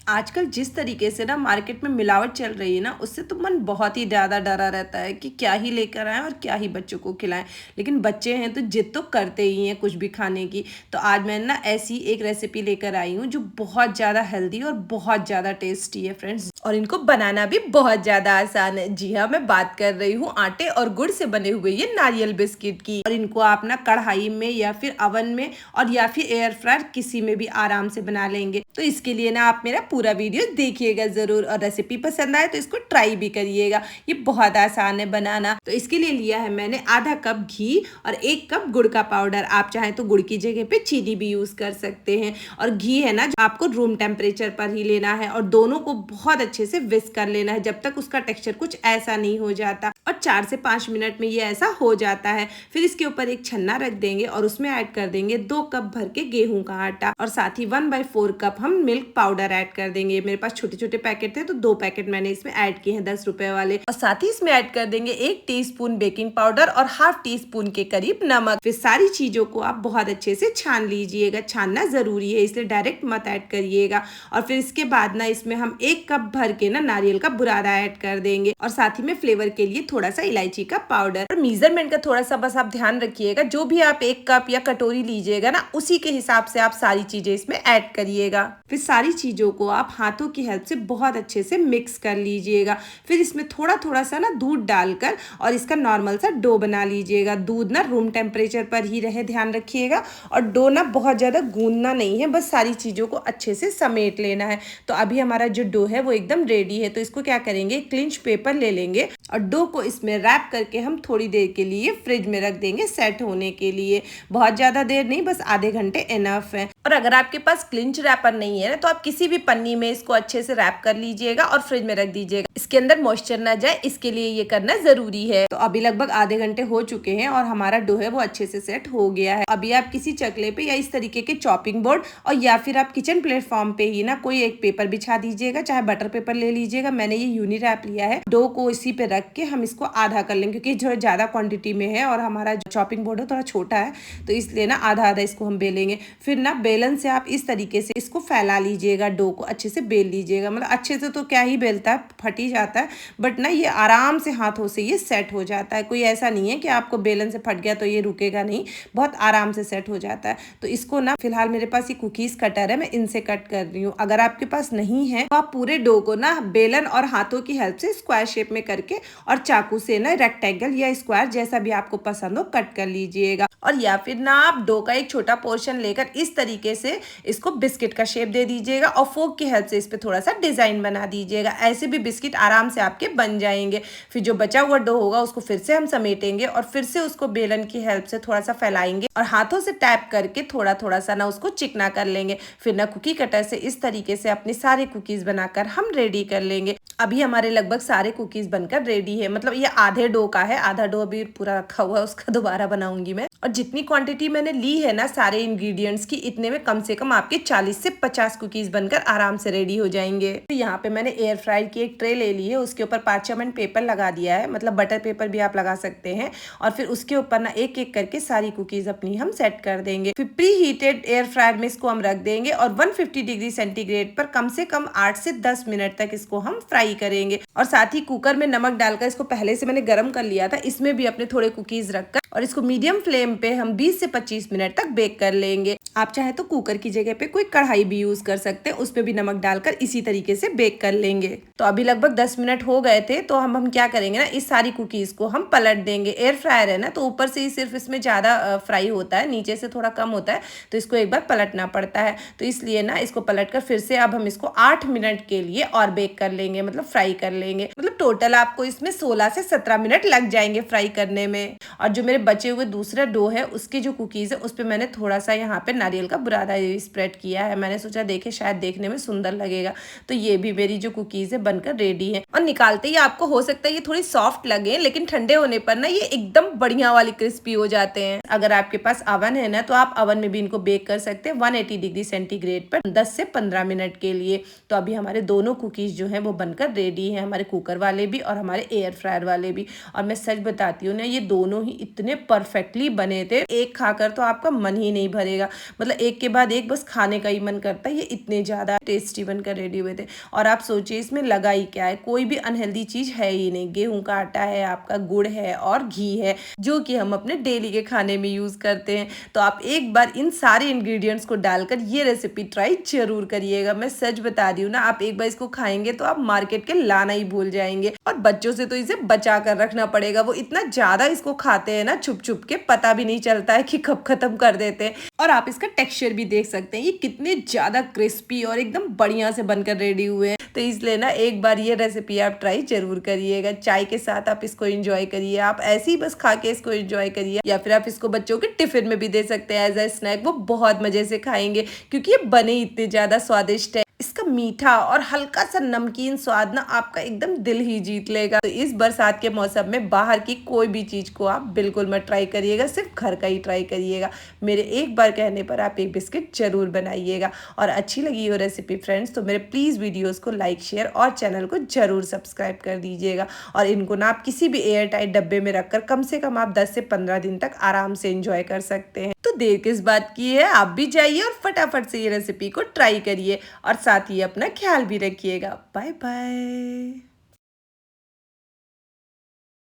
आजकल जिस तरीके से ना मार्केट में मिलावट चल रही है ना, उससे तो मन बहुत ही ज़्यादा डरा रहता है कि क्या ही लेकर आएँ और क्या ही बच्चों को खिलाएं। लेकिन बच्चे हैं तो जिद तो करते ही हैं कुछ भी खाने की। तो आज मैं ना ऐसी एक रेसिपी लेकर आई हूँ जो बहुत ज़्यादा हेल्दी और बहुत ज़्यादा टेस्टी है फ्रेंड्स, और इनको बनाना भी बहुत ज़्यादा आसान है। जी हाँ, मैं बात कर रही हूँ आटे और गुड़ से बने हुए ये नारियल बिस्किट की। और इनको आप ना कढ़ाई में या फिर अवन में और या फिर एयर फ्रायर किसी में भी आराम से बना लेंगे। तो इसके लिए ना आप मेरा पूरा वीडियो देखिएगा जरूर, और रेसिपी पसंद आए तो इसको ट्राई भी करिएगा। ये बहुत आसान है बनाना। तो इसके लिए लिया है मैंने आधा कप घी और 1 कप गुड़ का पाउडर। आप चाहें तो गुड़ की जगह पे चीनी भी यूज कर सकते हैं। और घी है ना, आपको रूम टेम्परेचर पर ही लेना है और दोनों को बहुत अच्छे से विस्क कर लेना है जब तक उसका टेक्सचर कुछ ऐसा नहीं हो जाता। और 4 से 5 मिनट में ये ऐसा हो जाता है। फिर इसके ऊपर एक छन्ना रख देंगे और उसमें ऐड कर देंगे 2 कप भर के गेहूं का आटा, और साथ ही 1/4 कप हम मिल्क पाउडर ऐड कर देंगे। मेरे पास छोटे छोटे पैकेट थे तो 2 पैकेट मैंने इसमें ऐड किए हैं 10 रुपए वाले। और साथ ही इसमें ऐड कर देंगे 1 टीस्पून बेकिंग पाउडर और ½ टीस्पून के करीब नमक। फिर सारी चीजों को आप बहुत अच्छे से छान लीजिएगा। छानना जरूरी है, इसलिए डायरेक्ट मत ऐड करिएगा। और फिर इसके बाद ना इसमें हम 1 कप भर के ना नारियल का बुरादा ऐड कर देंगे, और साथ ही में फ्लेवर के लिए थोड़ा सा इलायची का पाउडर। और मेजरमेंट का थोड़ा सा बस आप ध्यान रखिएगा, जो भी आप 1 कप या कटोरी लीजिएगा ना, उसी के हिसाब से आप सारी चीजें इसमें ऐड करिएगा। फिर सारी चीजों को आप हाथों की हेल्प से बहुत अच्छे से मिक्स कर लीजिएगा। फिर इसमें थोड़ा थोड़ा सा ना दूध डालकर और इसका नॉर्मल सा डो बना लीजिएगा। दूध ना रूम टेम्परेचर पर ही रहे, ध्यान रखिएगा। और डो ना बहुत ज्यादा गूंदना नहीं है, बस सारी चीजों को अच्छे से समेट लेना है। तो अभी हमारा जो डो है वो एकदम रेडी है। तो इसको क्या करेंगे, क्लिंच पेपर ले लेंगे और डो को इसमें रैप करके हम थोड़ी देर के लिए फ्रिज में रख देंगे सेट होने के लिए। बहुत ज्यादा देर नहीं, बस आधे घंटे इनफ है। और अगर आपके पास क्लिंच रैपर नहीं है ना, तो आप किसी भी पन्नी में इसको अच्छे से रैप कर लीजिएगा और फ्रिज में रख दीजिएगा। इसके अंदर मॉइस्चर ना जाए, इसके लिए ये करना जरूरी है। तो अभी लगभग आधे घंटे हो चुके हैं और हमारा डो है वो अच्छे से सेट हो गया है। अभी आप किसी चकले पे या इस तरीके के चॉपिंग बोर्ड और या फिर आप किचन प्लेटफॉर्म पे ही ना कोई एक पेपर बिछा दीजिएगा, चाहे बटर पेपर ले लीजिएगा। मैंने ये यूनी रैप लिया है। डो को इसी पे रख के हम इसको आधा कर लेंगे, क्योंकि जो ज्यादा क्वांटिटी में है और हमारा जो चॉपिंग बोर्ड है थोड़ा छोटा है, तो इसलिए ना आधा आधा इसको हम बेलेंगे। फिर ना बेलन से आप इस तरीके से इसको फैला लीजिएगा, डो को अच्छे से बेल लीजिएगा। मतलब अच्छे से तो क्या ही बेलता है, फट ही जाता है, बट ना ये आराम से हाथों से ये सेट हो जाता है। कोई ऐसा नहीं है कि आपको बेलन से फट गया तो ये रुकेगा नहीं, बहुत आराम से सेट हो जाता है। तो इसको ना फिलहाल मेरे पास ये कुकीज कटर है, मैं इनसे कट कर रही हूँ। अगर आपके पास नहीं है तो आप पूरे डो को ना बेलन और हाथों की हेल्प से स्क्वायर शेप में करके और चाकू से ना रेक्टेंगल या स्क्वायर जैसा भी आपको पसंद हो कट कर लीजिएगा। और या फिर ना आप डो का एक छोटा पोर्शन लेकर इस तरीके से इसको बिस्किट का शेप दे दीजिएगा और फोक की हेल्प से इस पे थोड़ा सा डिजाइन बना दीजिएगा। ऐसे भी बिस्किट आराम से आपके बन जाएंगे। फिर जो बचा हुआ डो होगा उसको फिर से हम समेटेंगे और फिर से उसको बेलन की हेल्प से थोड़ा सा फैलाएंगे और हाथों से टैप करके थोड़ा थोड़ा सा ना उसको चिकना कर लेंगे। फिर ना कुकी कटर से इस तरीके से अपने सारे कुकीज बनाकर हम रेडी कर लेंगे। अभी हमारे लगभग सारे कुकीज बनकर रेडी है। मतलब ये आधे डो का है, आधा डो अभी पूरा रखा हुआ है, उसका दोबारा बनाऊंगी मैं। और जितनी क्वांटिटी मैंने ली है ना सारे इंग्रेडिएंट्स की, इतने में कम से कम आपके 40 से 50 कुकीज बनकर आराम से रेडी हो जाएंगे। तो यहाँ पे मैंने एयर फ्रायर की एक ट्रे ले ली है, उसके ऊपर पार्चमेंट पेपर लगा दिया है, मतलब बटर पेपर भी आप लगा सकते हैं। और फिर उसके ऊपर ना एक एक करके सारी कुकीज अपनी हम सेट कर देंगे। फिर प्री हीटेड एयर फ्रायर में इसको हम रख देंगे और 150 डिग्री सेंटीग्रेड पर कम से कम 8 से 10 मिनट तक इसको हम फ्राई करेंगे। और साथ ही कुकर में नमक डालकर इसको पहले से मैंने गर्म कर लिया था, इसमें भी अपने थोड़े कुकीज रखकर और इसको मीडियम फ्लेम पे हम 20 से 25 मिनट तक बेक कर लेंगे। आप चाहे तो कुकर की जगह पे कोई कढ़ाई भी यूज कर सकते हैं, उस पे भी नमक डालकर इसी तरीके से बेक कर लेंगे। तो अभी लगभग 10 मिनट हो गए थे, तो हम क्या करेंगे ना, इस सारी कुकीज को हम पलट देंगे। एयर फ्रायर है ना, तो ऊपर से ही सिर्फ इसमें ज्यादा फ्राई होता है, नीचे से थोड़ा कम होता है, तो इसको एक बार पलटना पड़ता है। तो इसलिए ना इसको पलट कर फिर से अब हम इसको 8 मिनट के लिए और बेक कर लेंगे, मतलब फ्राई कर लेंगे। मतलब टोटल आपको इसमें 16 से 17 मिनट लग जाएंगे फ्राई करने में। और जो मेरे बचे हुए दूसरा डो है, उसके जो कुकीज है उस पे मैंने थोड़ा सा यहाँ पे नारियल का बुरादा स्प्रेड किया है। मैंने सोचा देखे शायद देखने में सुंदर लगेगा। तो ये भी मेरी जो कुकीज है बनकर रेडी है। और निकालते ही आपको हो सकता है ये थोड़ी सॉफ्ट लगे, लेकिन ठंडे होने पर ना ये एकदम बढ़िया वाली क्रिस्पी हो जाते हैं। अगर आपके पास अवन है ना, तो आप अवन में भी इनको बेक कर सकते हैं 180 डिग्री सेंटीग्रेड पर 10 से 15 मिनट के लिए। तो अभी हमारे दोनों कुकीज जो है वो बनकर रेडी है, हमारे कुकर वाले भी और हमारे एयर फ्रायर वाले भी। और मैं सच बताती हूँ ना, ये दोनों ही इतने इतने परफेक्टली बने थे, एक खाकर तो आपका मन ही नहीं भरेगा, मतलब एक के बाद एक बस खाने का ही मन करता है। ये इतने ज़्यादा टेस्टी बनकर रेडी हुए थे। और आप सोचिए इसमें लगा ही क्या है, कोई भी अनहेल्दी चीज़ है ही नहीं। गेहूं का आटा है, आपका गुड़ है और घी है, जो कि हम अपने डेली के खाने में यूज़ करते हैं। तो आप एक बार इन सारे इंग्रेडिएंट्स को डालकर ये रेसिपी ट्राई जरूर करिएगा। मैं सच बता रही हूँ ना, आप एक बार इसको खाएंगे तो आप मार्केट के लाना ही भूल जाएंगे। और बच्चों से तो इसे बचा कर रखना पड़ेगा, वो इतना ज़्यादा इसको खाते हैं ना छुप छुप के, पता भी नहीं चलता है कि कब खत्म कर देते हैं। और आप इसका टेक्सचर भी देख सकते हैं, ये कितने ज़्यादा क्रिस्पी और एकदम बढ़िया से बनकर रेडी हुए हैं। तो इसलिए ना एक बार ये रेसिपी आप ट्राई जरूर करिएगा। चाय के साथ आप इसको एंजॉय करिए, आप ऐसे ही बस खा के इसको एंजॉय करिए, या फिर आप इसको बच्चों के टिफिन में भी दे सकते हैं एज अ स्नैक। वो बहुत मजे से खाएंगे क्योंकि ये बने इतने ज़्यादा स्वादिष्ट है। इसका मीठा और हल्का सा नमकीन स्वाद ना आपका एकदम दिल ही जीत लेगा। तो इस बरसात के मौसम में बाहर की कोई भी चीज़ को आप बिल्कुल मत ट्राई करिएगा, सिर्फ घर का ही ट्राई करिएगा। मेरे एक बार कहने पर आप एक बिस्किट जरूर बनाइएगा। और अच्छी लगी हो रेसिपी फ्रेंड्स, तो मेरे प्लीज़ वीडियोस को लाइक शेयर और चैनल को जरूर सब्सक्राइब कर दीजिएगा। और इनको ना आप किसी भी एयर टाइट डब्बे में रखकर कम से कम आप 10 से 15 दिन तक आराम से इंजॉय कर सकते हैं। तो देर किस बात की है, आप भी जाइए और फटाफट से ये रेसिपी को ट्राई करिए और साथ ही अपना ख्याल भी रखिएगा। Bye bye.